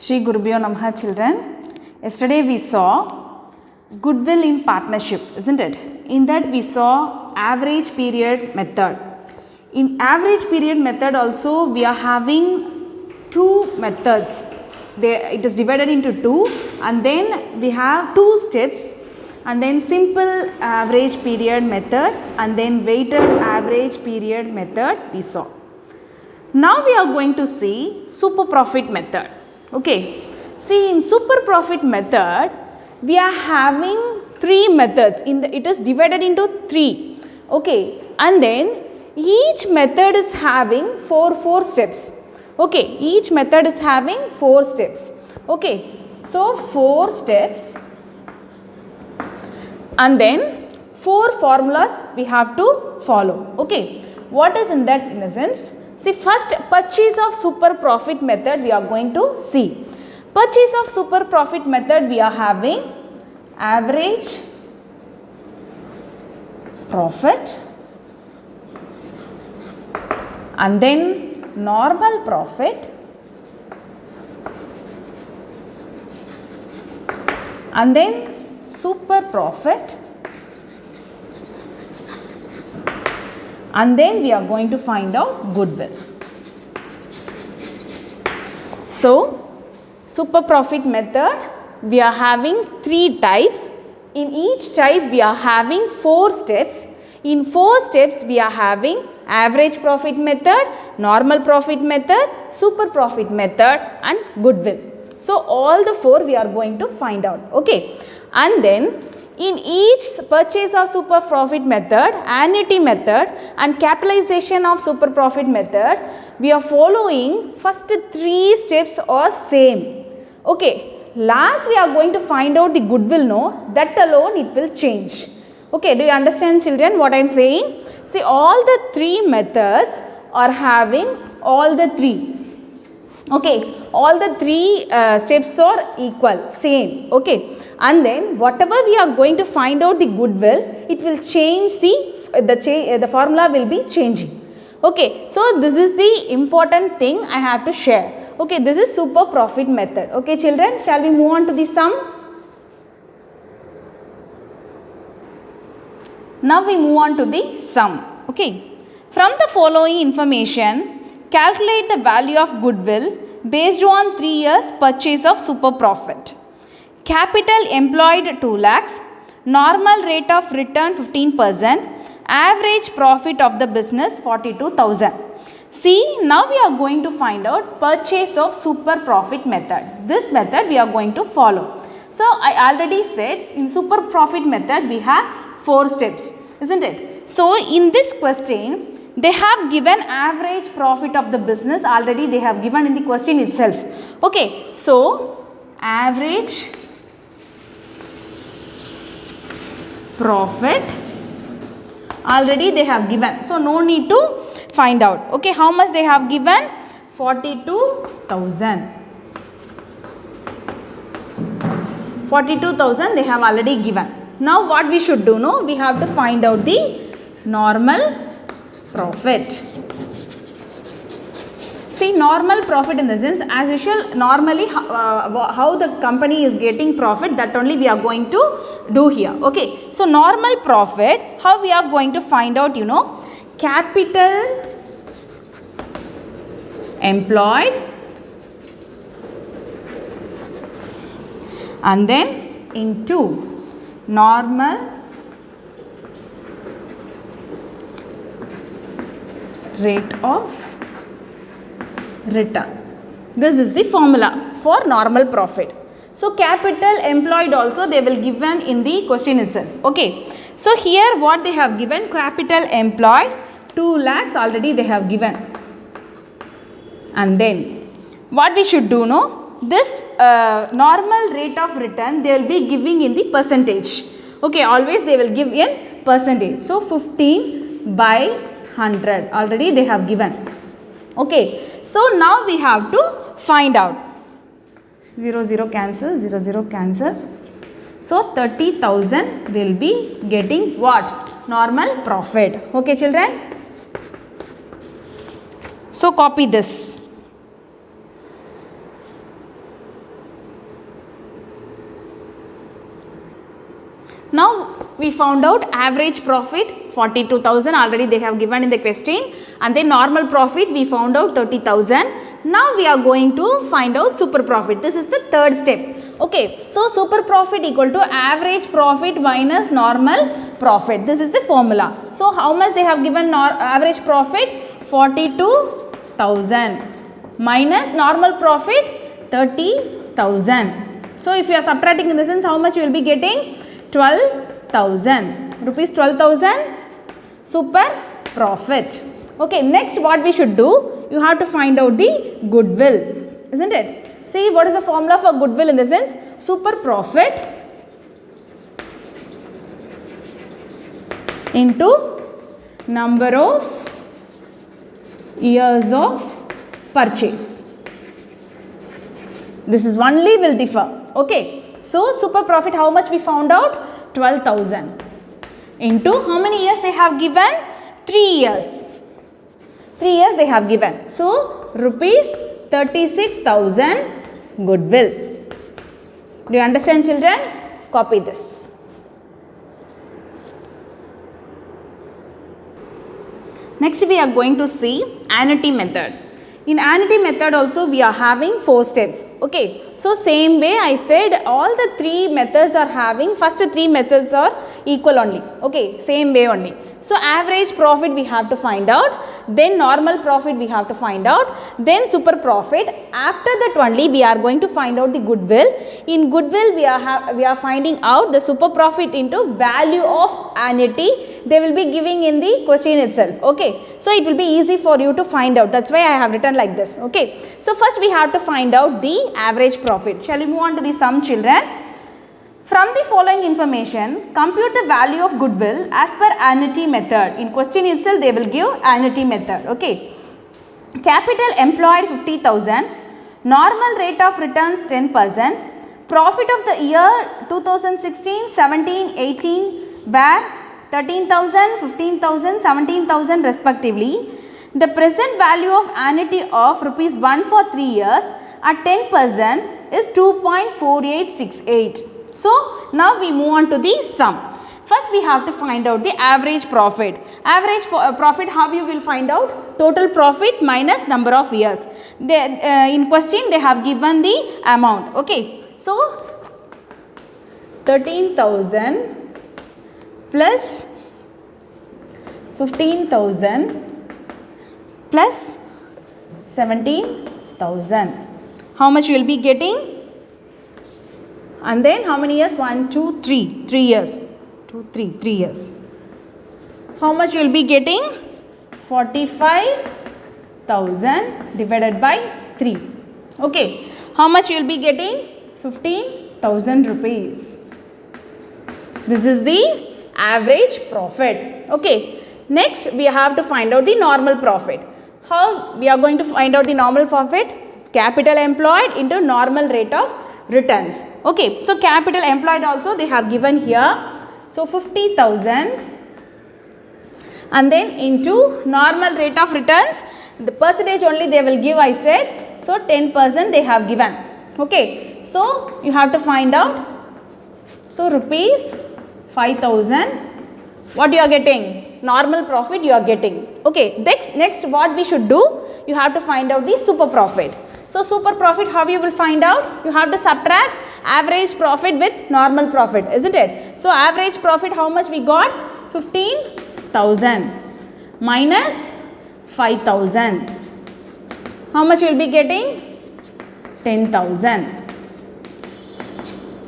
Shri Gurubhyo Namaha, children. Yesterday we saw goodwill in partnership, isn't it? In that we saw average period method. In average period method also we are having two methods. It is divided into two, and then we have two steps, and then simple average period method and then weighted average period method we saw. Now we are going to see super profit method. Okay, see, in super profit method we are having three methods. It is divided into three. Okay, and then each method is having four steps. Okay, each method is having 4 steps. Okay, so 4 steps, and then 4 formulas we have to follow. Okay, what is in that in a sense? See, first purchase of super profit method we are going to see. Purchase of super profit method we are having average profit, and then normal profit, and then super profit, and then we are going to find out goodwill. So, super profit method we are having 3 types. In each type we are having 4 steps. In 4 steps we are having average profit method, normal profit method, super profit method and goodwill. So, all the 4 we are going to find out. Okay, and then in each purchase of super profit method, annuity method and capitalization of super profit method, we are following first 3 steps are same. Okay, last we are going to find out the goodwill, no, that alone it will change. Okay, do you understand, children, what I am saying? See, all the 3 methods are having all the 3. Okay, all the 3 steps are equal, same. Okay, and then whatever we are going to find out the goodwill, it will change the formula will be changing. Okay, so this is the important thing I have to share. Okay, this is super profit method. Okay, children, shall we move on to the sum? Now we move on to the sum. Okay, from the following information, calculate the value of goodwill based on 3 years purchase of super profit. Capital employed 2 lakhs, normal rate of return 15%, average profit of the business 42,000. See, now we are going to find out purchase of super profit method. This method we are going to follow. So, I already said in super profit method we have 4 steps, isn't it? So, in this question they have given average profit of the business, already they have given in the question itself. Okay, so average profit already they have given, so no need to find out. Okay, how much they have given? 42,000. 42,000 they have already given. Now what we should do? No, we have to find out the normal profit. See, normal profit in the sense, as usual, normally how the company is getting profit, that only we are going to do here. Okay, so normal profit, how we are going to find out, you know, capital employed and then into normal rate of return. This is the formula for normal profit. So, capital employed also they will given in the question itself. Okay. So, here what they have given, capital employed 2 lakhs already they have given. And then what we should do, no, this normal rate of return they will be giving in the percentage. Okay, always they will give in percentage. So, 15 by 100 already they have given. Okay, so now we have to find out. 0 0 cancel, 0 0 cancel. So 30,000 will be getting what? Normal profit. Okay, children. So copy this. Now we found out average profit 42,000, already they have given in the question, and then normal profit we found out 30,000. Now we are going to find out super profit. This is the third step. Okay, so super profit equal to average profit minus normal profit. This is the formula. So how much they have given average profit? 42,000 minus normal profit 30,000. So if you are subtracting in the sense, how much you will be getting? 12,000 rupees. 12,000 super profit. Okay, next what we should do? You have to find out the goodwill, isn't it? See, what is the formula for goodwill in the sense? Super profit into number of years of purchase. This is only will differ. Okay, so super profit, how much we found out? 12,000 into how many years they have given? 3 years. 3 years they have given. So rupees 36,000 goodwill. Do you understand, children? Copy this. Next we are going to see annuity method. In annuity method also we are having 4 steps. Okay, so same way I said all the 3 methods are having, first 3 methods are equal only. Okay, same way only. So average profit we have to find out, then normal profit we have to find out, then super profit. After that only we are going to find out the goodwill. In goodwill we are finding out the super profit into value of annuity. They will be giving in the question itself. Okay, so it will be easy for you to find out. That's why I have written like this. Okay, so first we have to find out the average profit. Shall we move on to the sum, children? From the following information, compute the value of goodwill as per annuity method. In question itself they will give annuity method. Okay, capital employed 50,000, normal rate of returns 10%, profit of the year 2016, 17, 18 were 13,000, 15,000, 17,000 respectively. The present value of annuity of rupees 1 for 3 years at 10% is 2.4868. So now we move on to the sum. First we have to find out the average profit. Average profit, how you will find out? Total profit minus number of years. In question they have given the amount. Okay, so 13,000 plus 15,000 plus 17,000. How much you will be getting? And then how many years? 1, 2, 3. 3 years. 2, 3. 3 years. How much you will be getting? 45,000 divided by 3. Okay. How much you will be getting? 15,000 rupees. This is the average profit. Okay. Next we have to find out the normal profit. How we are going to find out the normal profit? Capital employed into normal rate of returns. Okay, so capital employed also they have given here. So 50,000 and then into normal rate of returns, the percentage only they will give, I said. So 10% they have given. Okay, so you have to find out. So rupees 5,000, what you are getting? Normal profit you are getting. Okay, next what we should do? You have to find out the super profit. So super profit, how you will find out? You have to subtract average profit with normal profit, isn't it? So average profit, how much we got? 15,000 minus 5,000. How much you will be getting? 10,000.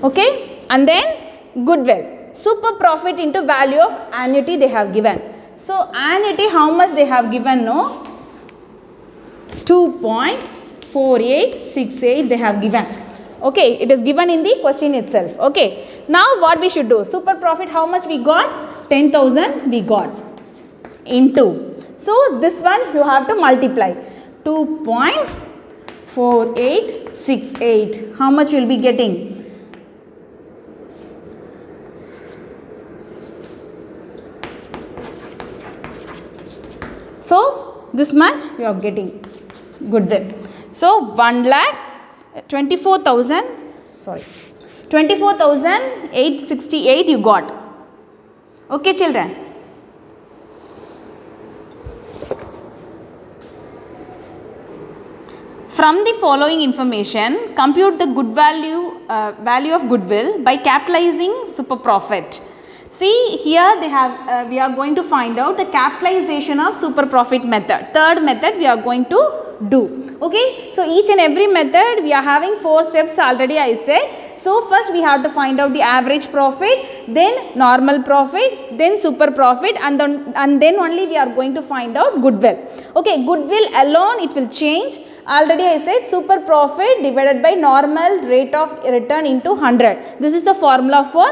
Okay, and then goodwill. Super profit into value of annuity they have given. So annuity, how much they have given? No, 2.4868 they have given. Okay, it is given in the question itself. Okay, now what we should do? Super profit, how much we got? 10,000 we got into. So this one you have to multiply. 2.4868. How much you will be getting? So this much you are getting goodwill. So 1,24,000. Sorry. 24,868 you got. Okay children. From the following information, compute the good value of goodwill by capitalizing super profit. See here they have we are going to find out the capitalization of super profit method. Third method we are going to do. Okay. So each and every method we are having 4 steps already I said. So first we have to find out the average profit, then normal profit, then super profit, and then only we are going to find out goodwill. Okay. Goodwill alone it will change. Already I said super profit divided by normal rate of return into 100. This is the formula for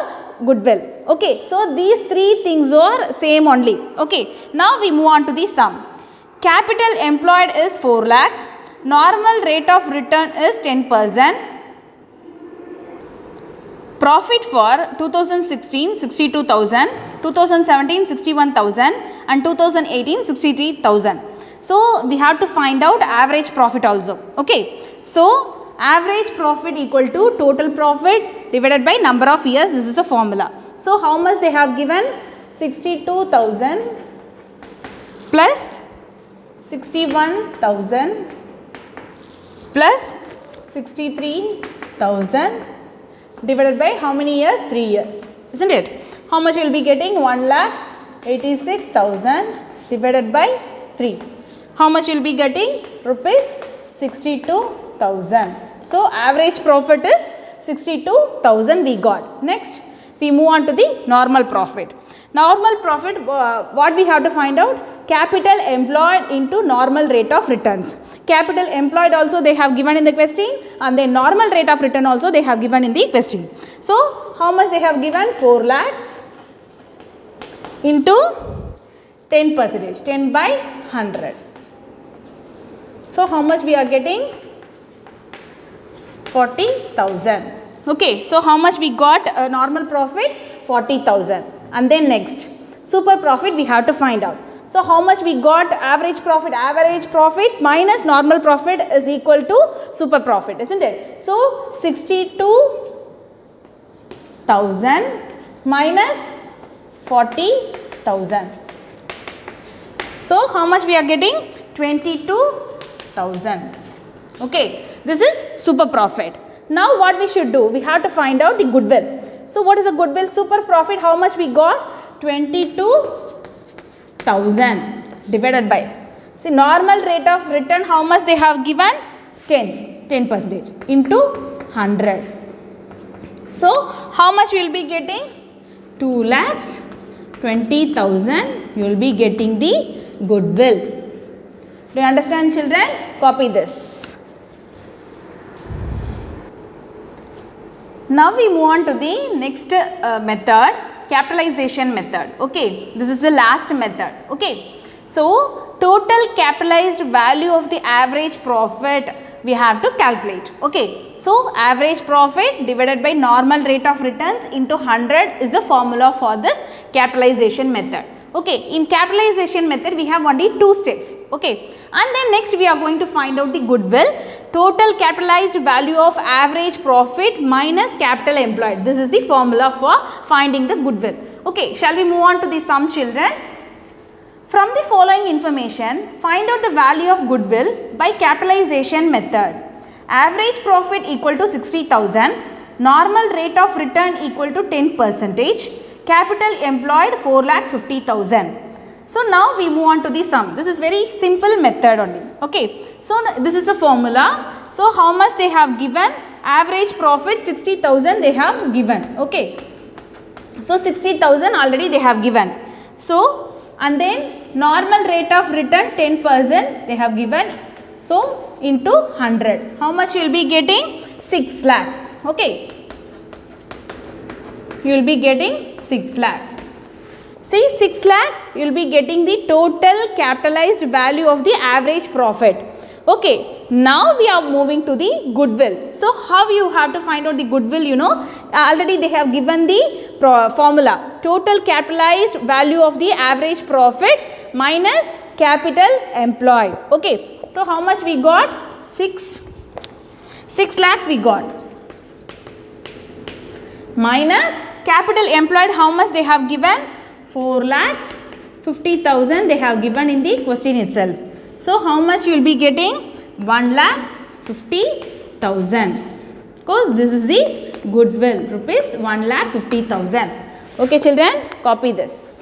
goodwill. Okay. So these 3 things are same only. Okay. Now we move on to the sum. Capital employed is 4 lakhs. Normal rate of return is 10%. Profit for 2016 62,000, 2017 61,000 and 2018 63,000. So we have to find out average profit also. Okay. So average profit equal to total profit divided by number of years. This is the formula. So how much they have given? 62,000 plus 61,000 plus 63,000 divided by how many years? 3 years. Isn't it? How much you will be getting? 1,86,000 divided by 3. How much you will be getting? Rupees 62,000. So average profit is 62,000 we got. Next we move on to the normal profit. Normal profit what we have to find out? Capital employed into normal rate of returns. Capital employed also they have given in the question, and then normal rate of return also they have given in the question. So how much they have given? 4 lakhs into 10%, 10 by 100. So how much we are getting? 40,000. Okay. So how much we got normal profit? 40,000. And then next super profit we have to find out. So how much we got average profit? Average profit minus normal profit is equal to super profit, isn't it? So 62,000 minus 40,000. So how much we are getting? 22,000. Okay. This is super profit. Now what we should do? We have to find out the goodwill. So what is the goodwill? Super profit how much we got? 22,000 divided by, see normal rate of return how much they have given? 10% into 100. So how much we will be getting? 2,20,000 you will be getting the goodwill. Do you understand children? Copy this. Now we move on to the next method, capitalization method. Okay, this is the last method. Okay, so total capitalized value of the average profit we have to calculate. Okay, so average profit divided by normal rate of returns into 100 is the formula for this capitalization method. Okay, in capitalization method we have only 2 steps. Okay, and then next we are going to find out the goodwill. Total capitalized value of average profit minus capital employed. This is the formula for finding the goodwill. Okay, shall we move on to the sum children? From the following information, find out the value of goodwill by capitalization method. Average profit equal to 60,000, normal rate of return equal to 10%, capital employed 4,50,000. So now we move on to the sum. This is very simple method only. Okay. So this is the formula. So how much they have given? Average profit 60,000 they have given. Okay. So 60,000 already they have given. So and then normal rate of return 10% they have given. So into 100. How much you will be getting? 6 lakhs. Okay. You will be getting 6 lakhs. See 6 lakhs you will be getting the total capitalized value of the average profit. Okay. Now we are moving to the goodwill. So how you have to find out the goodwill, you know, already they have given the formula. Total capitalized value of the average profit minus capital employed. Okay. So how much we got? 6 lakhs we got. minus capital employed, how much they have given? 4,50,000 they have given in the question itself. So how much you will be getting? 1,50,000. Because this is the goodwill, rupees 1,50,000. Okay children, copy this.